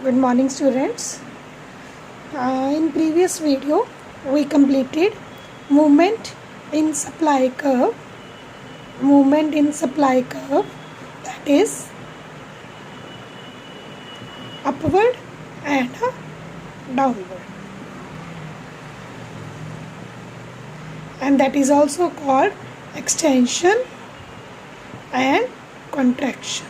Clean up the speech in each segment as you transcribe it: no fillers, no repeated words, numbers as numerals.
Good morning, students. In previous video, we completed movement in supply curve. Movement in supply curve, that is upward and downward, and that is also called extension and contraction.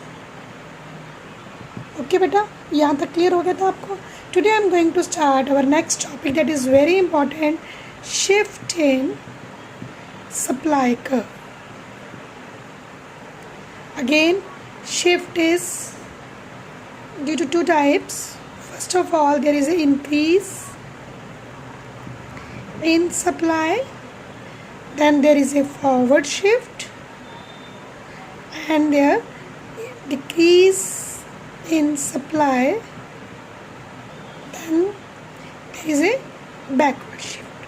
Okay बेटा, यहाँ तक clear हो गया था आपको. Today I am going to start our next topic that is very important, shift in supply curve. Again shift is due to two types. First of all, there is an increase in supply, then there is a forward shift, and there decrease in supply, then there is a backward shift.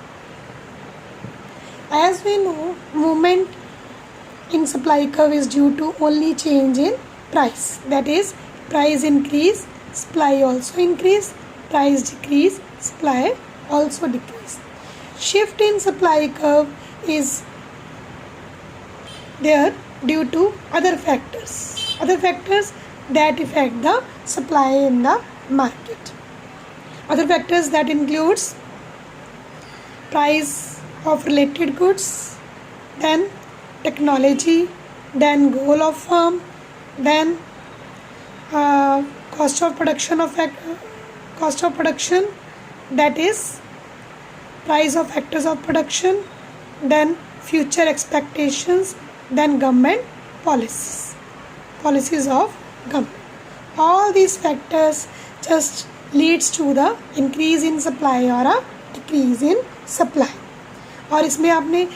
As we know, movement in supply curve is due to only change in price, that is price increase, supply also increase, price decrease, supply also decrease. Shift in supply curve is there due to other factors that affect the supply in the market. Other factors that includes price of related goods, then technology, then goal of firm, then cost of production, that is price of factors of production, then future expectations, then government policies of government. All these factors just leads to the increase in supply or a decrease in supply. और इसमें आपने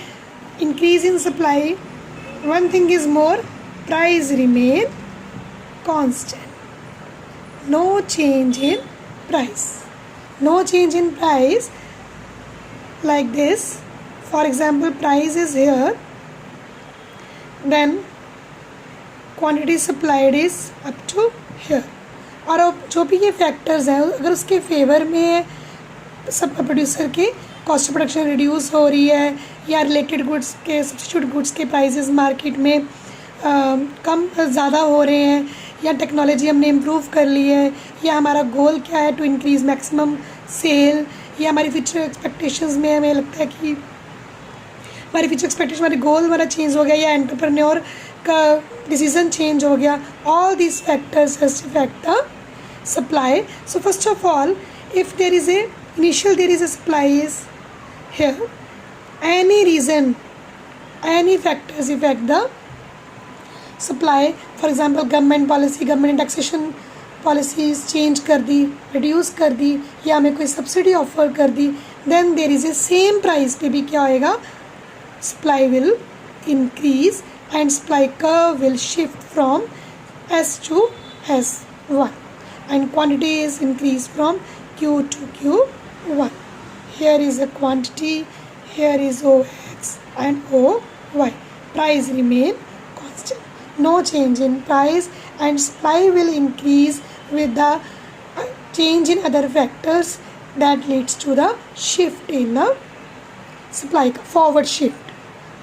increase in supply, one thing is more, price remain constant, no change in price. No change in price like this. For example, price is here, then quantity supplied is up to here. और अब जो भी ये factors हैं, अगर उसके favour में है, सब प्रोड्यूसर के कॉस्ट ऑफ प्रोडक्शन रिड्यूस हो रही है, या रिलेटेड गुड्स के सब्स्टिट्यूट गुड्स के प्राइसेस मार्केट में कम ज़्यादा हो रहे हैं, या टेक्नोलॉजी हमने इम्प्रूव कर ली है, या हमारा गोल क्या है टू इंक्रीज़ मैक्सिमम सेल, या हमारी फ्यूचर एक्सपेक्टेशंस में हमें लगता है कि हमारी फ्यूचर एक्सपेक्टेशन, हमारे गोल हमारा चेंज हो गया, या एंटरप्रेन्योर का डिसीजन चेंज हो गया. All these factors has effect the supply. So first of all, if there is a initial there is a supply is here, any reason, any factors affect the supply. For example, government policy, government taxation policies change कर दी, reduce कर दी, या हमें कोई subsidy offer कर दी, then there is a same price पे भी क्या होएगा, supply will increase and supply curve will shift from S to S1. And quantity is increased from Q to Q1. Here is a quantity, here is OX and OY. Price remain constant. No change in price, and supply will increase with the change in other factors that leads to the shift in the supply, forward shift.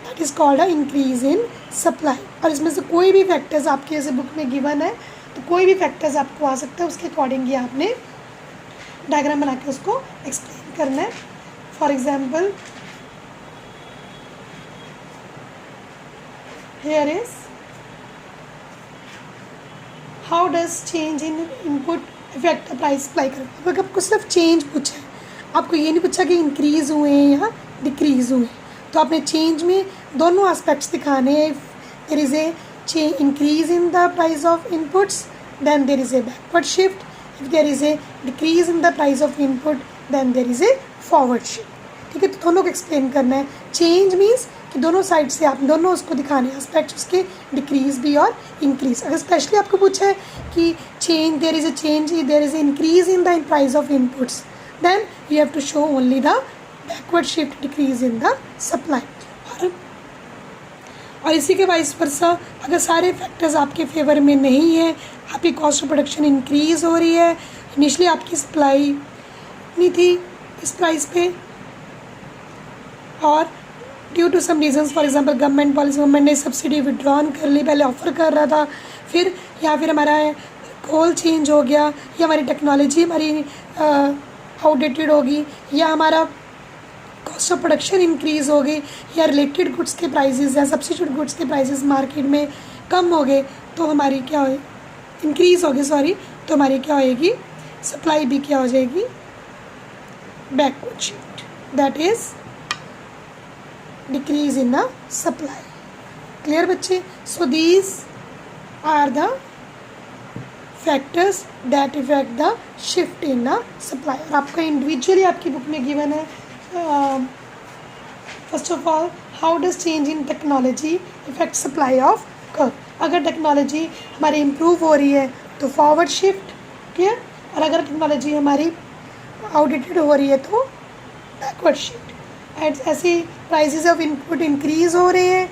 That is called a increase in supply. और इसमें से कोई भी factors आपके ऐसे book में given है, तो कोई भी फैक्टर्स आपको आ सकता है, उसके अकॉर्डिंग ही आपने डायग्राम बना के उसको एक्सप्लेन करना है. For example, here is how does change in input effect the price supply कर. आपको सिर्फ चेंज पूछा है, आपको ये नहीं पूछा कि इंक्रीज़ हुए हैं या डिक्रीज़ हुए हैं. तो आपने चेंज में दोनों एस्पेक्ट्स दिखाने हैं. There is a increase in the price of inputs, then there is a backward shift. If there is a decrease in the price of input, then there is a forward shift. ठीक है, तो दोनों को explain करना है. Change means कि दोनों side से आप दोनों उसको दिखाने हैं, एस्पेक्ट्स उसके डिक्रीज भी और इंक्रीज. अगर स्पेशली आपको पूछा है कि change, there is a change, there is a increase in the price of inputs, then you have to show only the backward shift, decrease in the supply. और इसी के वाइस वर्सा, अगर सारे फैक्टर्स आपके फेवर में नहीं है, आपकी कॉस्ट ऑफ प्रोडक्शन इंक्रीज़ हो रही है, इनिशियली आपकी सप्लाई नहीं थी इस प्राइस पे, और due to some reasons, for example government policy, government ने सब्सिडी विड्रॉन कर ली, पहले ऑफर कर रहा था, फिर या फिर हमारा गोल चेंज हो गया, या हमारी टेक्नोलॉजी हमारी आउटडेटेड होगी, या हमारा कॉस्ट ऑफ प्रोडक्शन इंक्रीज़ हो गई, या रिलेटेड गुड्स के प्राइसेस या सब्सिट्यूट गुड्स के प्राइसेस मार्केट में कम हो गए, तो हमारी क्या हो, इंक्रीज़ हो गए सॉरी, तो हमारी क्या होएगी, सप्लाई भी क्या हो जाएगी, backward shift, that is decrease in the supply. Clear बच्चे? So these are the factors that affect the shift in the supply. और आपका इंडिविजुअली आपकी बुक में गिवन है, first of all how does change in technology affect supply of curve. अगर technology हमारी improve हो रही है तो फॉरवर्ड शिफ्ट, क्लियर, और अगर टेक्नोलॉजी हमारी आउटडेटेड हो रही है तो बैकवर्ड शिफ्ट। एंड ऐसे प्राइसेस ऑफ इनपुट इंक्रीज़ हो रहे हैं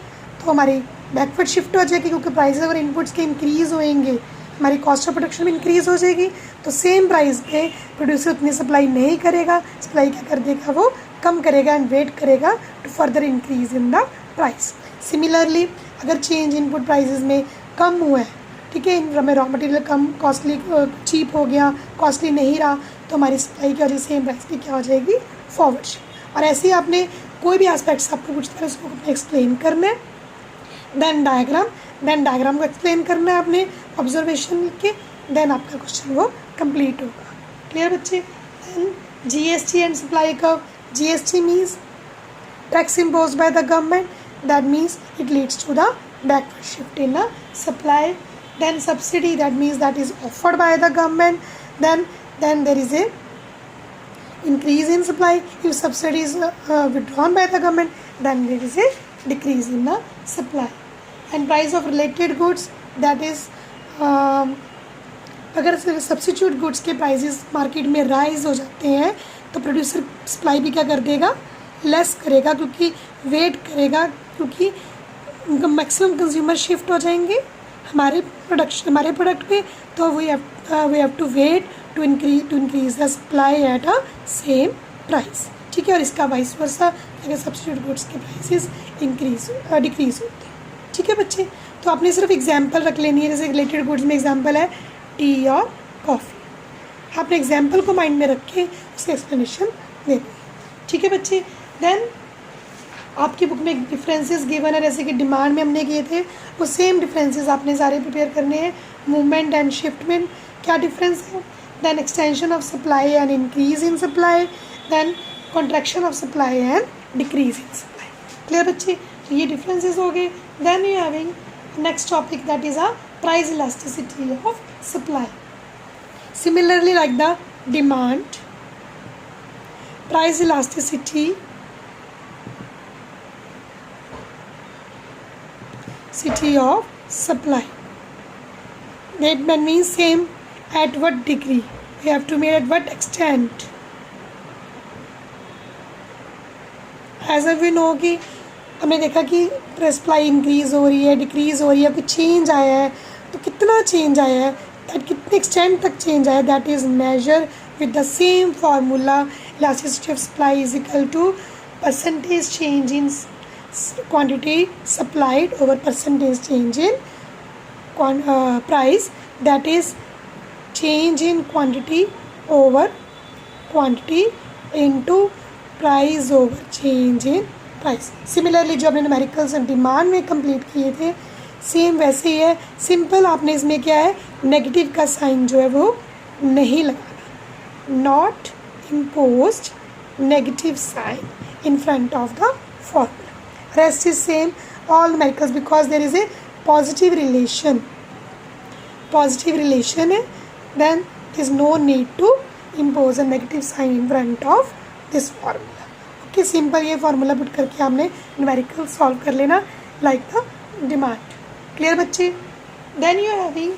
तो हमारी बैकवर्ड शिफ्ट हो जाएगी, क्योंकि प्राइसेस अगर इनपुट्स के इंक्रीज़ होएंगे हमारी कॉस्ट ऑफ प्रोडक्शन भी इंक्रीज़ हो जाएगी, तो सेम प्राइस पे प्रोड्यूसर उतनी सप्लाई नहीं करेगा, सप्लाई क्या कर देगा, वो कम करेगा एंड वेट करेगा to further increase in the price. Similarly अगर चेंज इनपुट प्राइसेस में कम हुआ है, ठीक है, हमें रॉ मटेरियल कम कॉस्टली चीप हो गया, कॉस्टली नहीं रहा, तो हमारी सप्लाई क्या हो जाएगी, सेम प्राइस पे क्या हो जाएगी, फॉरवर्ड शिफ्ट। और ऐसे ही आपने कोई भी एस्पेक्ट्स आपको पूछता है उसको एक्सप्लेन करना है, देन डायग्राम को एक्सप्लेन करना है आपने ऑब्जर्वेशन के, देन आपका क्वेश्चन वो कंप्लीट होगा। क्लियर बच्चे? Then GST and supply curve. GST means tax imposed by the government, that means it leads to the backward shift in the supply. Then subsidy, that means that is offered by the government, then there is a increase in supply. If subsidy is withdrawn by the government, then there is a decrease in the supply. And price of related goods, that is अगर substitute goods के prices market में rise हो जाते हैं तो producer supply भी क्या कर देगा, लेस करेगा, क्योंकि वेट करेगा, क्योंकि मैक्सिमम कंज्यूमर शिफ्ट हो जाएंगे हमारे प्रोडक्ट पे, तो we have to wait to increase the supply at a same price. ठीक है, और इसका वाइस वर्सा अगर सब्सिट्यूट गुड्स के प्राइसेस डिक्रीज होते हैं। ठीक है बच्चे, तो आपने सिर्फ एग्जांपल रख लेनी है, जैसे रिलेटेड गुड्स में एग्जांपल है टी और कॉफ़ी, आपने एग्जांपल को माइंड में रख के उसका एक्सप्लेनेशन देनी है। ठीक है बच्चे, देन आपकी बुक में डिफरेंसेस गिवन है, जैसे कि डिमांड में हमने किए थे वो सेम डिफरेंसेस आपने सारे प्रिपेयर करने हैं। मूवमेंट एंड शिफ्ट में क्या डिफरेंस है, then extension of supply and increase in supply, then contraction of supply and decrease in supply. Clear बच्चे, तो ये डिफरेंसेस हो गए। Then you having next topic that is a price elasticity of supply. Similarly like the demand, price elasticity of supply, that means same at what degree we have to measure, at what extent, as we know कि हमने देखा कि supply increase हो रही है, decrease हो रही है, कुछ चेंज आया है, तो कितना चेंज आया है, दैट कितने एक्सटेंट तक चेंज आया है, that is major with the same formula, elasticity of supply is equal to percentage change in quantity supplied over percentage change in price, that is change in quantity over quantity into price over change in price. Similarly जो आपने numericals and demand में complete किए थे same वैसे ही है, simple आपने इसमें क्या है, नेगेटिव का साइन जो है वो नहीं लगाना, not imposed negative sign in front of the formula. Rest is same, all numericals, because there is a positive relation है, then there is no need to impose a negative sign in front of this formula. Okay, simple ये formula put करके हमने numerical solve कर लेना like the demand. Clear बच्चे? Then you are having